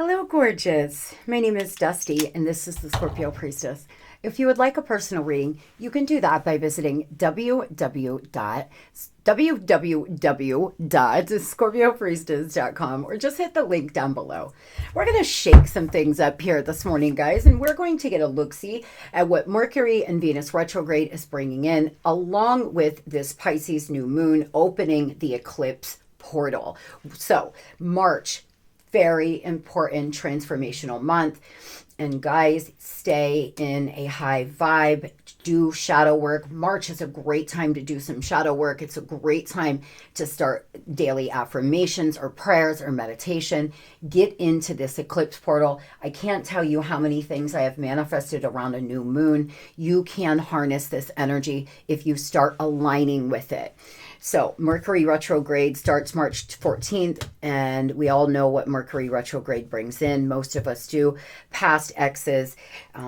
Hello, gorgeous. My name is Dusty, and this is the Scorpio Priestess. If you would like a personal reading, you can do that by visiting www.scorpiopriestess.com or just hit the link down below. We're going to shake some things up here this morning, guys, and we're going to get a look-see at what Mercury and Venus retrograde is bringing in, along with this Pisces new moon opening the eclipse portal. So, March, very important transformational month. And guys, stay in a high vibe. Do shadow work. March is a great time to do some shadow work. It's a great time to start daily affirmations or prayers or meditation. Get into this eclipse portal. I can't tell you how many things I have manifested around a new moon. You can harness this energy if you start aligning with it. So Mercury retrograde starts March 14th, and we all know what Mercury retrograde brings in. Most of us do. Past exes,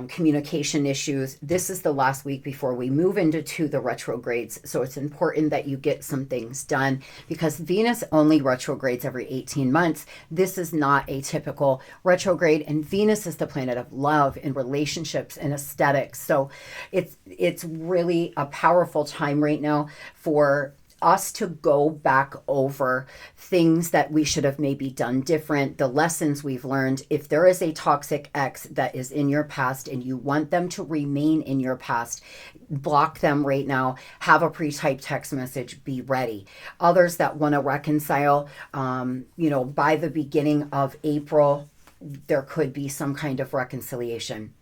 communication issues. This is the last week before we move into the retrogrades. So it's important that you get some things done because Venus only retrogrades every 18 months. This is not a typical retrograde, and Venus is the planet of love and relationships and aesthetics. So it's really a powerful time right now for us to go back over things that we should have maybe done different, the lessons we've learned. If there is a toxic ex that is in your past and you want them to remain in your past, block them right now. Have a pre-typed text message. Be ready. Others that want to reconcile, by the beginning of April, there could be some kind of reconciliation.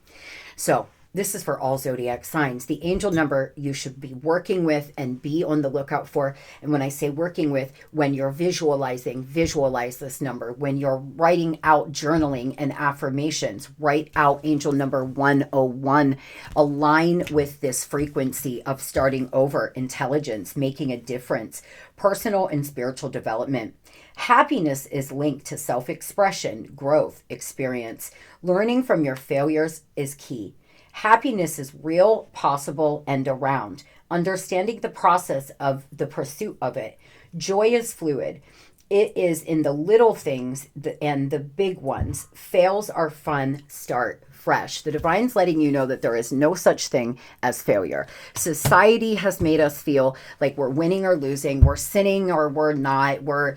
So this is for all zodiac signs. The angel number you should be working with and be on the lookout for. And when I say working with, when you're visualizing, visualize this number. When you're writing out journaling and affirmations, write out angel number 101. Align with this frequency of starting over, intelligence, making a difference, personal and spiritual development. Happiness is linked to self-expression, growth, experience. Learning from your failures is key. Happiness is real, possible, and around. Understanding the process of the pursuit of it. Joy is fluid. It is in the little things and the big ones. Fails are fun. Start fresh. The divine's letting you know that there is no such thing as failure. Society has made us feel like we're winning or losing. We're sinning or we're not. We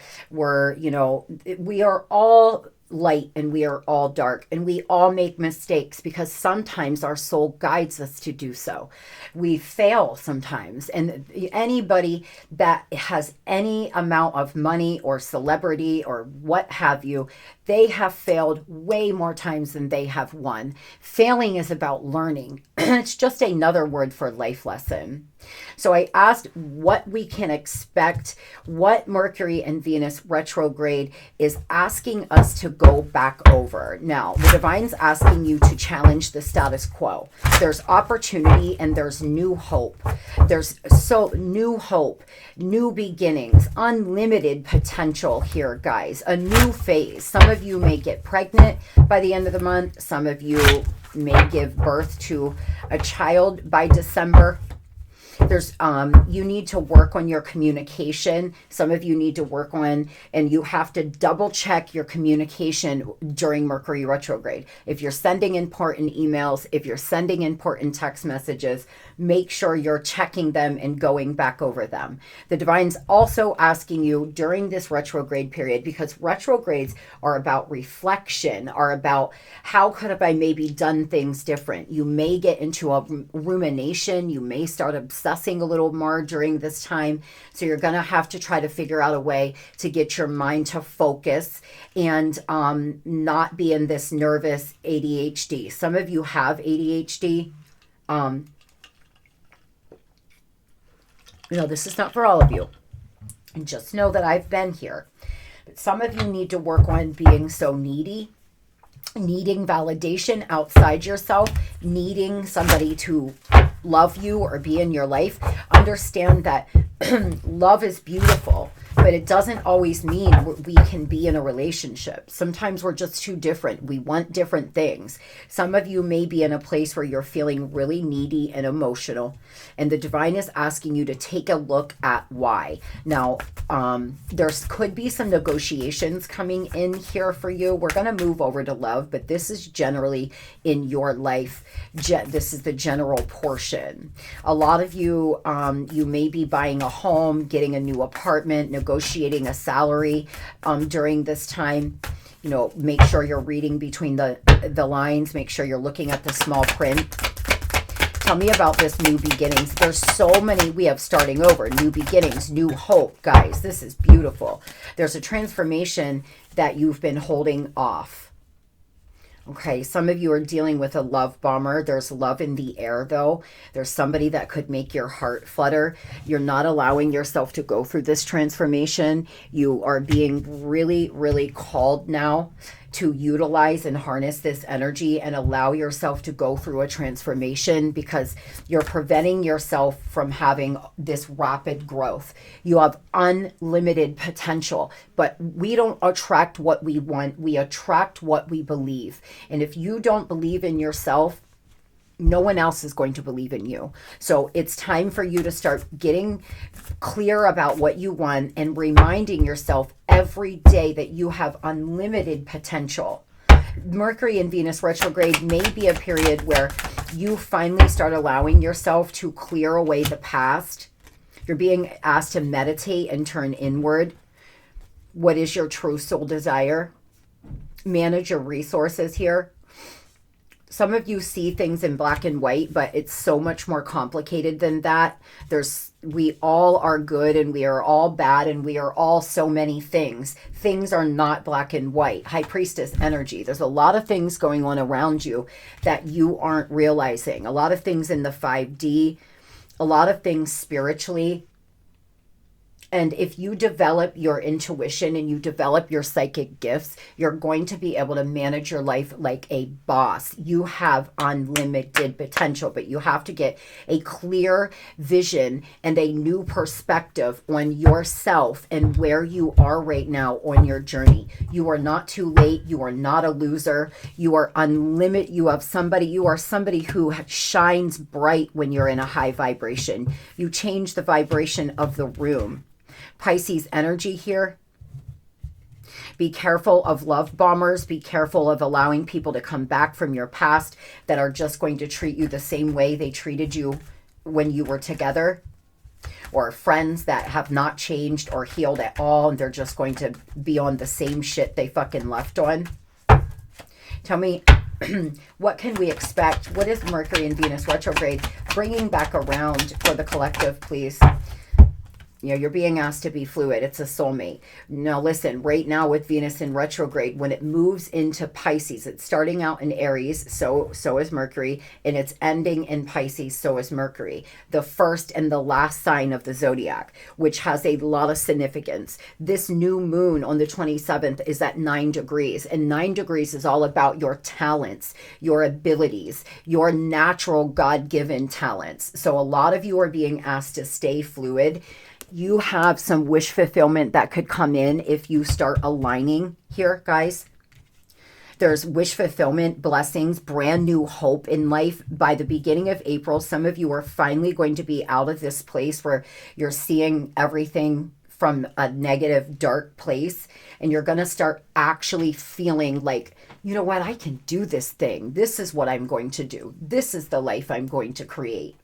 are all light and we are all dark, and we all make mistakes because sometimes our soul guides us to do so. We fail sometimes, and anybody that has any amount of money or celebrity or what have you, they have failed way more times than they have won. Failing is about learning. It's just another word for life lesson. So I asked what we can expect, what Mercury and Venus retrograde is asking us to go back over. Now, the divine's asking you to challenge the status quo. There's opportunity and there's new hope. There's new hope, new beginnings, unlimited potential here, guys. A new phase. Some of you may get pregnant by the end of the month. Some of you may give birth to a child by December. There's you need to work on your communication. Some of you need to work on, and you have to double check your communication during Mercury retrograde. If you're sending important emails, if you're sending important text messages, make sure you're checking them and going back over them. The divine's also asking you during this retrograde period, because retrogrades are about reflection, are about how could have I maybe done things different. You may get into a rumination. You may start obsessing a little more during this time. So you're going to have to try to figure out a way to get your mind to focus and not be in this nervous ADHD. Some of you have ADHD. This is not for all of you. And just know that I've been here. But some of you need to work on being so needy, needing validation outside yourself, needing somebody to love you or be in your life. Understand that love is beautiful. But it doesn't always mean we can be in a relationship. Sometimes we're just too different. We want different things. Some of you may be in a place where you're feeling really needy and emotional, and the divine is asking you to take a look at why. Now, there could be some negotiations coming in here for you. We're going to move over to love, but this is generally in your life. This is the general portion. A lot of you, you may be buying a home, getting a new apartment, negotiating a salary during this time. You know, make sure you're reading between the lines. Make sure you're looking at the small print. Tell me about this new beginnings. There's so many. We have starting over, new beginnings, new hope. Guys, this is beautiful. There's a transformation that you've been holding off. Okay, some of you are dealing with a love bomber. There's love in the air, though. There's somebody that could make your heart flutter. You're not allowing yourself to go through this transformation. You are being really, really called now to utilize and harness this energy and allow yourself to go through a transformation, because you're preventing yourself from having this rapid growth. You have unlimited potential, but we don't attract what we want. We attract what we believe. And if you don't believe in yourself, no one else is going to believe in you. So it's time for you to start getting clear about what you want and reminding yourself every day that you have unlimited potential. Mercury and Venus retrograde may be a period where you finally start allowing yourself to clear away the past. You're being asked to meditate and turn inward. What is your true soul desire? Manage your resources here. Some of you see things in black and white, but it's so much more complicated than that. We all are good and we are all bad and we are all so many things. Things are not black and white. High Priestess energy. There's a lot of things going on around you that you aren't realizing. A lot of things in the 5D, a lot of things spiritually. And if you develop your intuition and you develop your psychic gifts, you're going to be able to manage your life like a boss. You have unlimited potential, but you have to get a clear vision and a new perspective on yourself and where you are right now on your journey. You are not too late. You are not a loser. You are unlimited. You are somebody who shines bright when you're in a high vibration. You change the vibration of the room. Pisces energy here. Be careful of love bombers. Be careful of allowing people to come back from your past that are just going to treat you the same way they treated you when you were together. Or friends that have not changed or healed at all, and they're just going to be on the same shit they fucking left on. Tell me, what can we expect? What is Mercury and Venus retrograde bringing back around for the collective, please? You know, you're being asked to be fluid. It's a soulmate. Now, listen, right now with Venus in retrograde, when it moves into Pisces, it's starting out in Aries, so is Mercury, and it's ending in Pisces, so is Mercury. The first and the last sign of the zodiac, which has a lot of significance. This new moon on the 27th is at 9 degrees, and 9 degrees is all about your talents, your abilities, your natural God-given talents. So a lot of you are being asked to stay fluid. You have some wish fulfillment that could come in if you start aligning here, guys. There's wish fulfillment, blessings, brand new hope in life. By the beginning of April, some of you are finally going to be out of this place where you're seeing everything from a negative, dark place. And you're going to start actually feeling like, you know what, I can do this thing. This is what I'm going to do. This is the life I'm going to create.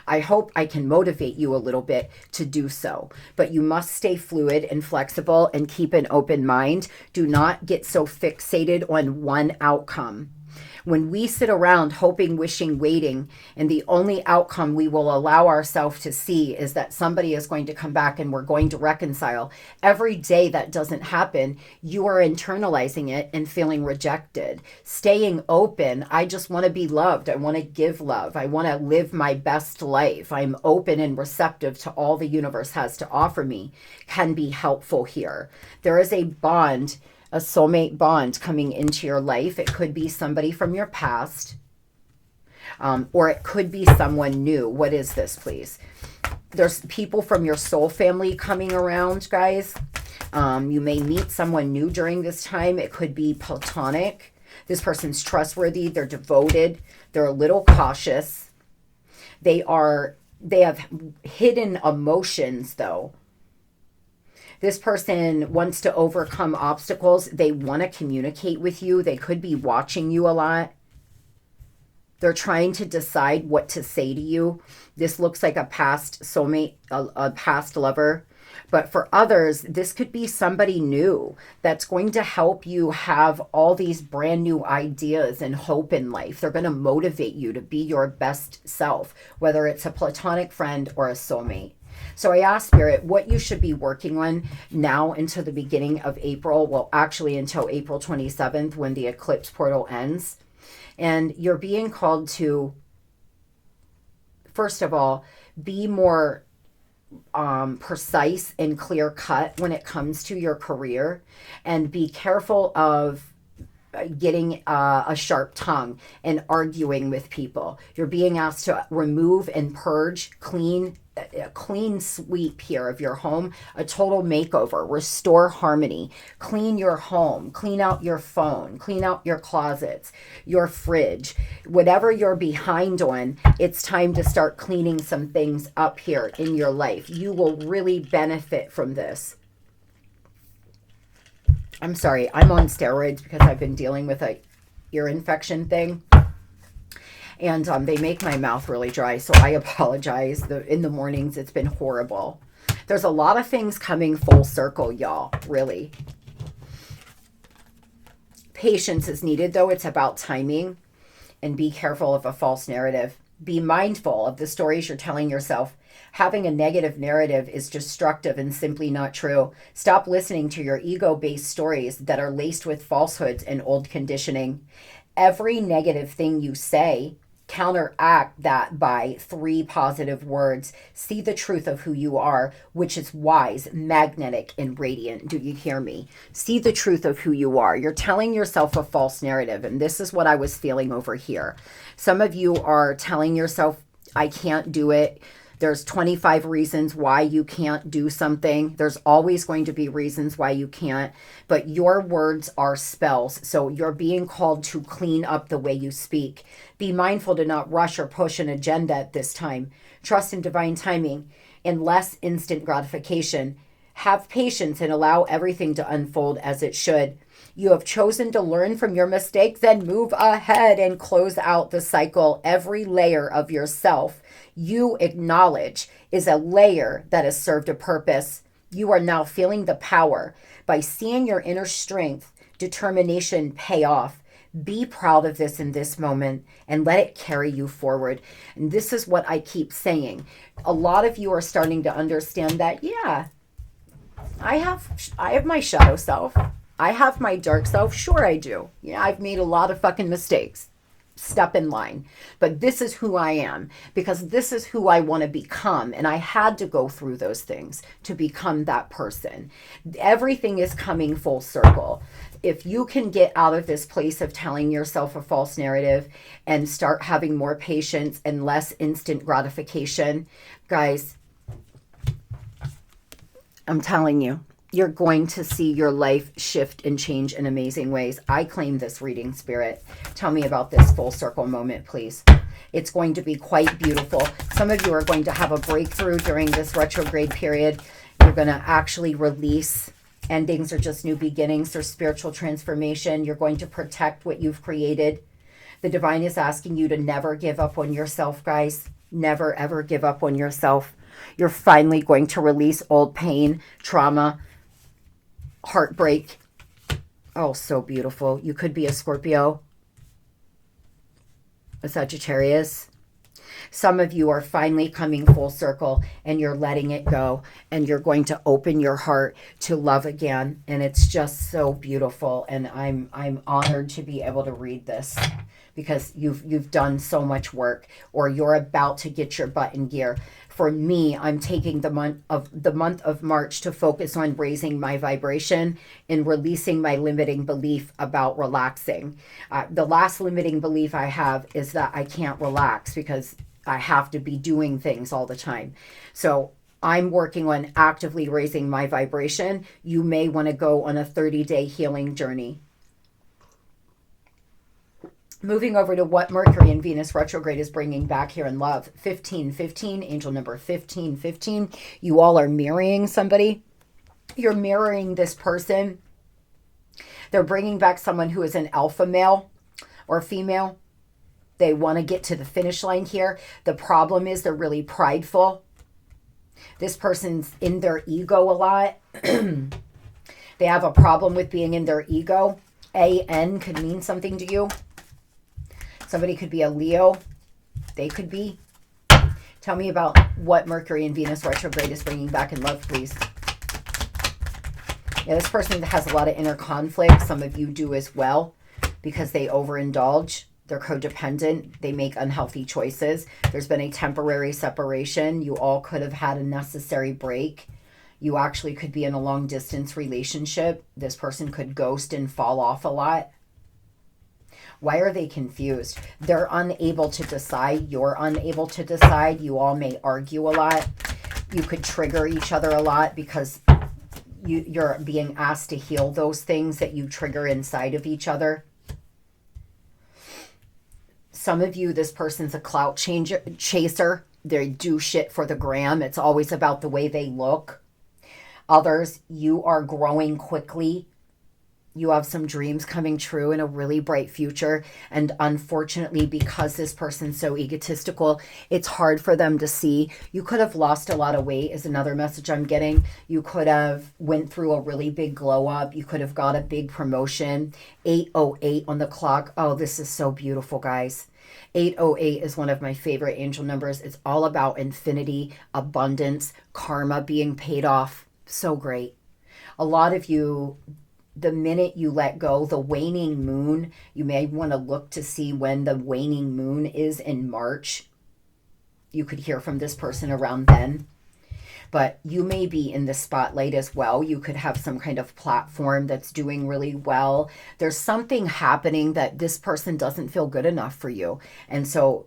I hope I can motivate you a little bit to do so, but you must stay fluid and flexible and keep an open mind. Do not get so fixated on one outcome. When we sit around hoping, wishing, waiting, and the only outcome we will allow ourselves to see is that somebody is going to come back and we're going to reconcile, every day that doesn't happen, you are internalizing it and feeling rejected. Staying open, I just want to be loved. I want to give love. I want to live my best life. I'm open and receptive to all the universe has to offer me, can be helpful here. There is a bond, a soulmate bond coming into your life. It could be somebody from your past, or it could be someone new. What is this, please? There's people from your soul family coming around, guys. You may meet someone new during this time. It could be platonic. This person's trustworthy. They're devoted. They're a little cautious. They have hidden emotions, though. This person wants to overcome obstacles. They want to communicate with you. They could be watching you a lot. They're trying to decide what to say to you. This looks like a past soulmate, a past lover. But for others, this could be somebody new that's going to help you have all these brand new ideas and hope in life. They're going to motivate you to be your best self, whether it's a platonic friend or a soulmate. So I asked Spirit what you should be working on now until the beginning of April. Well, actually until April 27th when the eclipse portal ends. And you're being called to, first of all, be more precise and clear cut when it comes to your career, and be careful of getting a sharp tongue and arguing with people. You're being asked to remove and purge, a clean sweep here of your home, a total makeover, restore harmony, clean your home, clean out your phone, clean out your closets, your fridge, whatever you're behind on. It's time to start cleaning some things up here in your life. You will really benefit from this. I'm sorry, I'm on steroids because I've been dealing with a ear infection thing. And they make my mouth really dry, so I apologize. In the mornings, it's been horrible. There's a lot of things coming full circle, y'all, really. Patience is needed, though. It's about timing. And be careful of a false narrative. Be mindful of the stories you're telling yourself. Having a negative narrative is destructive and simply not true. Stop listening to your ego-based stories that are laced with falsehoods and old conditioning. Every negative thing you say, counteract that by 3 positive words. See the truth of who you are, which is wise, magnetic, and radiant. Do you hear me? See the truth of who you are. You're telling yourself a false narrative, and this is what I was feeling over here. Some of you are telling yourself, I can't do it. There's 25 reasons why you can't do something. There's always going to be reasons why you can't, but your words are spells. So you're being called to clean up the way you speak. Be mindful to not rush or push an agenda at this time. Trust in divine timing and less instant gratification. Have patience and allow everything to unfold as it should. You have chosen to learn from your mistakes and move ahead and close out the cycle. Every layer of yourself you acknowledge is a layer that has served a purpose. You are now feeling the power by seeing your inner strength, determination pay off. Be proud of this in this moment and let it carry you forward. And this is what I keep saying. A lot of you are starting to understand that, yeah, I have my shadow self. I have my dark self. Sure I do. Yeah, I've made a lot of fucking mistakes. Step in line. But this is who I am because this is who I want to become. And I had to go through those things to become that person. Everything is coming full circle. If you can get out of this place of telling yourself a false narrative and start having more patience and less instant gratification, guys, I'm telling you, you're going to see your life shift and change in amazing ways. I claim this reading, Spirit. Tell me about this full circle moment, please. It's going to be quite beautiful. Some of you are going to have a breakthrough during this retrograde period. You're going to actually release. Endings are just new beginnings. There's spiritual transformation. You're going to protect what you've created. The divine is asking you to never give up on yourself, guys. Never, ever give up on yourself. You're finally going to release old pain, trauma, heartbreak. Oh, so beautiful. You could be a Scorpio, a Sagittarius. Some of you are finally coming full circle and you're letting it go and you're going to open your heart to love again. And it's just so beautiful. And I'm honored to be able to read this because you've done so much work, or you're about to get your butt in gear. For me, I'm taking the month of March to focus on raising my vibration and releasing my limiting belief about relaxing. The last limiting belief I have is that I can't relax because I have to be doing things all the time. So I'm working on actively raising my vibration. You may want to go on a 30-day healing journey. Moving over to what Mercury and Venus retrograde is bringing back here in love. 1515, angel number 1515. You all are mirroring somebody. You're mirroring this person. They're bringing back someone who is an alpha male or female. They want to get to the finish line here. The problem is they're really prideful. This person's in their ego a lot. They have a problem with being in their ego. AN could mean something to you. Somebody could be a Leo. They could be. Tell me about what Mercury and Venus retrograde is bringing back in love, please. Yeah, this person has a lot of inner conflict. Some of you do as well because they overindulge. They're codependent. They make unhealthy choices. There's been a temporary separation. You all could have had a necessary break. You actually could be in a long distance relationship. This person could ghost and fall off a lot. Why are they confused? They're unable to decide. You're unable to decide. You all may argue a lot. You could trigger each other a lot because you're being asked to heal those things that you trigger inside of each other. Some of you, this person's a clout chaser. They do shit for the gram. It's always about the way they look. Others, you are growing quickly. You have some dreams coming true in a really bright future. And unfortunately, because this person's so egotistical, it's hard for them to see. You could have lost a lot of weight is another message I'm getting. You could have went through a really big glow up. You could have got a big promotion. 808 on the clock. Oh, this is so beautiful, guys. 808 is one of my favorite angel numbers. It's all about infinity, abundance, karma being paid off. So great. A lot of you, the minute you let go, the waning moon, you may want to look to see when the waning moon is in March. You could hear from this person around then. But you may be in the spotlight as well. You could have some kind of platform that's doing really well. There's something happening that this person doesn't feel good enough for you. And so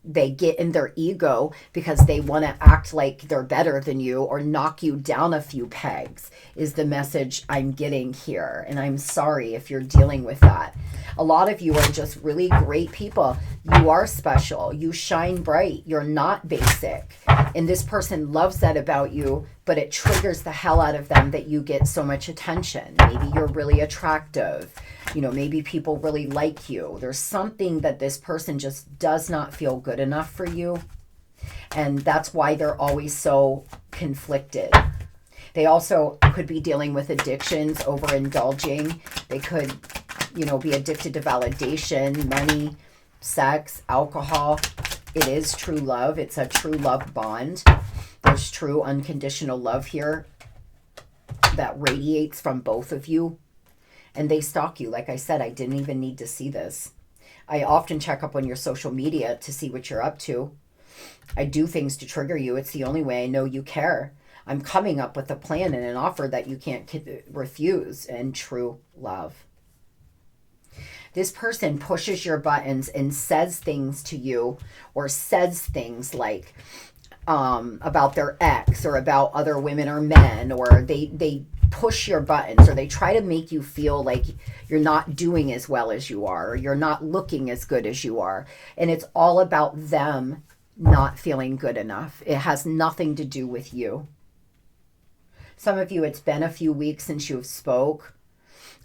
they get in their ego because they want to act like they're better than you or knock you down a few pegs is the message I'm getting here. And I'm sorry if you're dealing with that. A lot of you are just really great people. You are special. You shine bright. You're not basic. And this person loves that about you, but it triggers the hell out of them that you get so much attention. Maybe you're really attractive. You know, maybe people really like you. There's something that this person just does not feel good enough for you. And that's why they're always so conflicted. They also could be dealing with addictions, overindulging. They could, you know, be addicted to validation, money, sex, alcohol. It is true love. It's a true love bond. There's true unconditional love here that radiates from both of you. And they stalk you. Like I said, I didn't even need to see this. I often check up on your social media to see what you're up to. I do things to trigger you. It's the only way I know you care. I'm coming up with a plan and an offer that you can't refuse. And true love. This person pushes your buttons and says things to you, or says things like about their ex or about other women or men, or they push your buttons, or they try to make you feel like you're not doing as well as you are, or you're not looking as good as you are. And it's all about them not feeling good enough. It has nothing to do with you. Some of you, it's been a few weeks since you've spoke.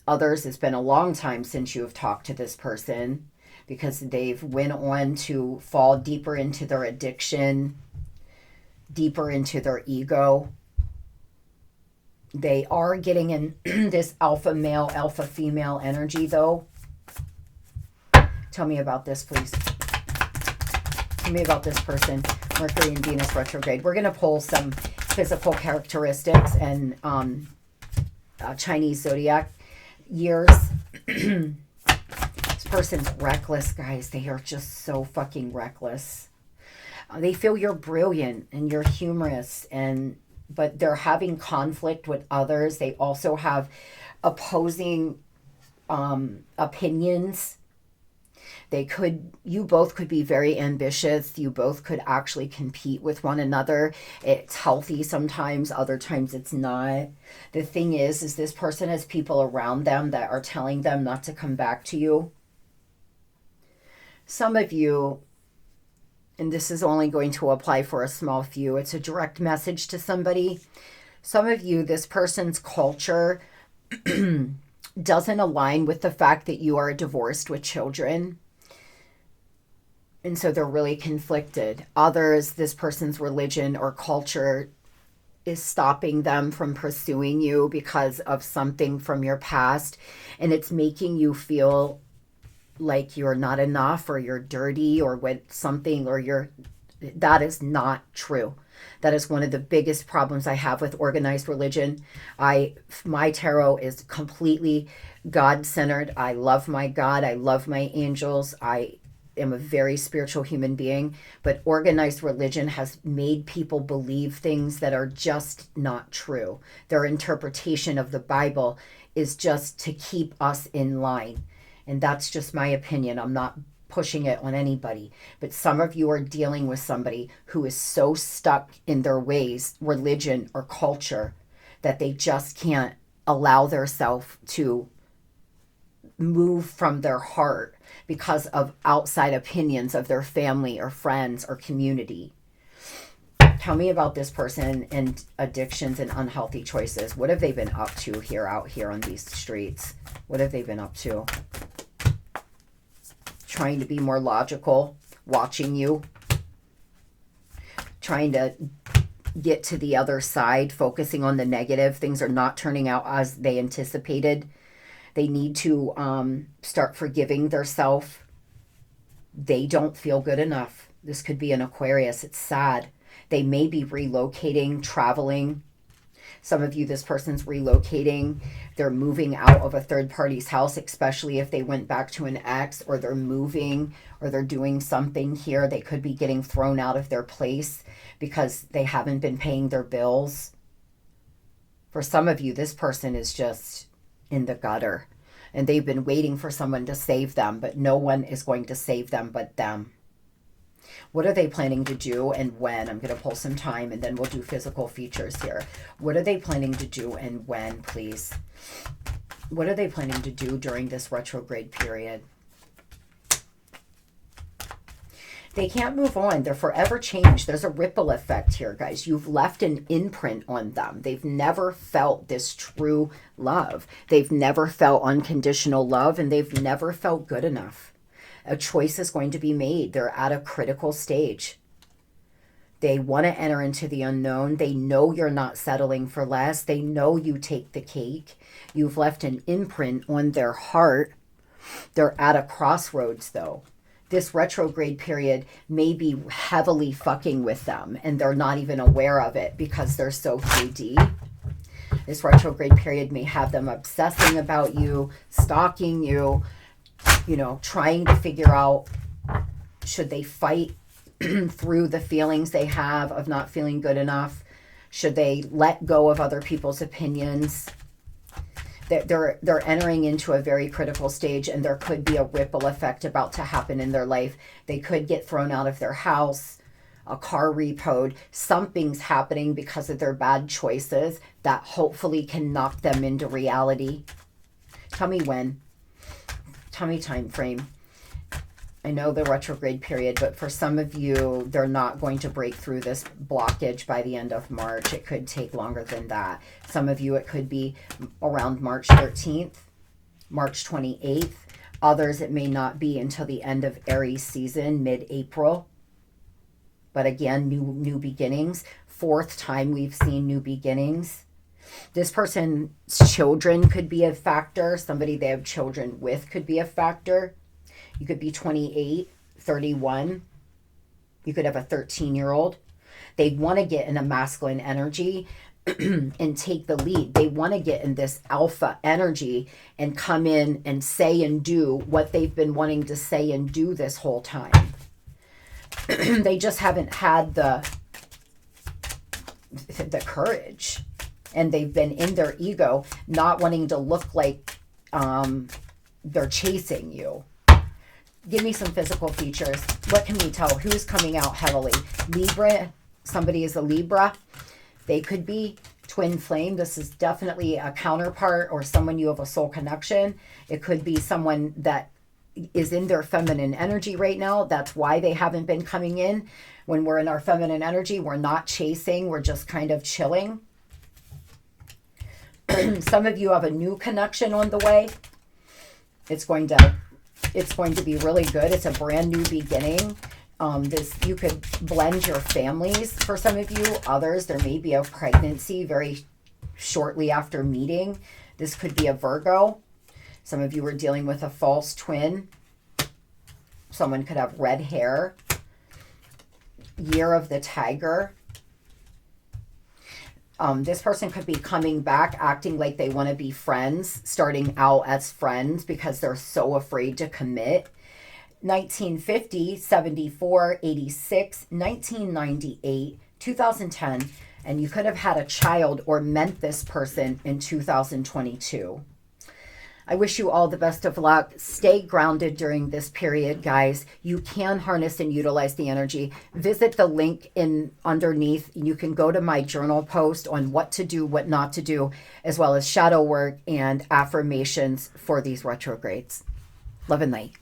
Others, it's been a long time since you have talked to this person because they've went on to fall deeper into their addiction, deeper into their ego. They are getting in this alpha male, alpha female energy, though. Tell me about this, please. Tell me about this person, Mercury and Venus retrograde. We're going to pull some physical characteristics and Chinese zodiac years. This person's reckless, guys. They are just so fucking reckless. They feel you're brilliant and you're humorous, but they're having conflict with others. They also have opposing opinions. You both could be very ambitious. You both could actually compete with one another. It's healthy sometimes, other times it's not. The thing is this person has people around them that are telling them not to come back to you. Some of you, and this is only going to apply for a small few, it's a direct message to somebody. Some of you, this person's culture doesn't align with the fact that you are divorced with children. And so they're really conflicted. Others, this person's religion or culture is stopping them from pursuing you because of something from your past. And it's making you feel like you're not enough, or you're dirty, or what something, or that is not true. That is one of the biggest problems I have with organized religion. My tarot is completely God-centered. I love my God. I love my angels. I am a very spiritual human being, but organized religion has made people believe things that are just not true. Their interpretation of the Bible is just to keep us in line. And that's just my opinion. I'm not pushing it on anybody. But some of you are dealing with somebody who is so stuck in their ways, religion or culture, that they just can't allow themselves to move from their heart because of outside opinions of their family or friends or community. Tell me about this person and addictions and unhealthy choices. What have they been up to out here on these streets? What have they been up to? Trying to be more logical, watching you, trying to get to the other side, focusing on the negative. Things are not turning out as they anticipated. They need to start forgiving themselves. They don't feel good enough. This could be an Aquarius. It's sad. They may be relocating, traveling. Some of you, this person's relocating. They're moving out of a third party's house, especially if they went back to an ex, or they're moving, or they're doing something here. They could be getting thrown out of their place because they haven't been paying their bills. For some of you, this person is just in the gutter, and they've been waiting for someone to save them, but no one is going to save them but them. What are they planning to do and when? I'm going to pull some time and then we'll do physical features here. What are they planning to do and when, please? What are they planning to do during this retrograde period? They can't move on. They're forever changed. There's a ripple effect here, guys. You've left an imprint on them. They've never felt this true love. They've never felt unconditional love, and they've never felt good enough. A choice is going to be made. They're at a critical stage. They want to enter into the unknown. They know you're not settling for less. They know you take the cake. You've left an imprint on their heart. They're at a crossroads, though. This retrograde period may be heavily fucking with them, and they're not even aware of it because they're so 3D. This retrograde period may have them obsessing about you, stalking you, trying to figure out, should they fight through the feelings they have of not feeling good enough? Should they let go of other people's opinions? They're entering into a very critical stage, and there could be a ripple effect about to happen in their life. They could get thrown out of their house, a car repoed. Something's happening because of their bad choices that hopefully can knock them into reality. Tell me when. Tell me time frame. I know the retrograde period, but for some of you, they're not going to break through this blockage by the end of March. It could take longer than that. Some of you, it could be around March 13th, March 28th. Others, it may not be until the end of Aries season, mid-April. But again, new beginnings. Fourth time we've seen new beginnings. This person's children could be a factor. Somebody they have children with could be a factor. You could be 28, 31. You could have a 13-year-old. They want to get in a masculine energy and take the lead. They want to get in this alpha energy and come in and say and do what they've been wanting to say and do this whole time. They just haven't had the courage. And they've been in their ego, not wanting to look like they're chasing you. Give me some physical features. What can we tell? Who's coming out heavily? Libra. Somebody is a Libra. They could be twin flame. This is definitely a counterpart or someone you have a soul connection. It could be someone that is in their feminine energy right now. That's why they haven't been coming in. When we're in our feminine energy, we're not chasing. We're just kind of chilling. Some of you have a new connection on the way. It's going to be really good. It's a brand new beginning. You could blend your families for some of you. Others, there may be a pregnancy very shortly after meeting. This could be a Virgo. Some of you are dealing with a false twin. Someone could have red hair. Year of the Tiger. This person could be coming back acting like they want to be friends, starting out as friends because they're so afraid to commit. 1950, 74, 86, 1998, 2010, and you could have had a child or met this person in 2022. I wish you all the best of luck. Stay grounded during this period, guys. You can harness and utilize the energy. Visit the link underneath. You can go to my journal post on what to do, what not to do, as well as shadow work and affirmations for these retrogrades. Love and light.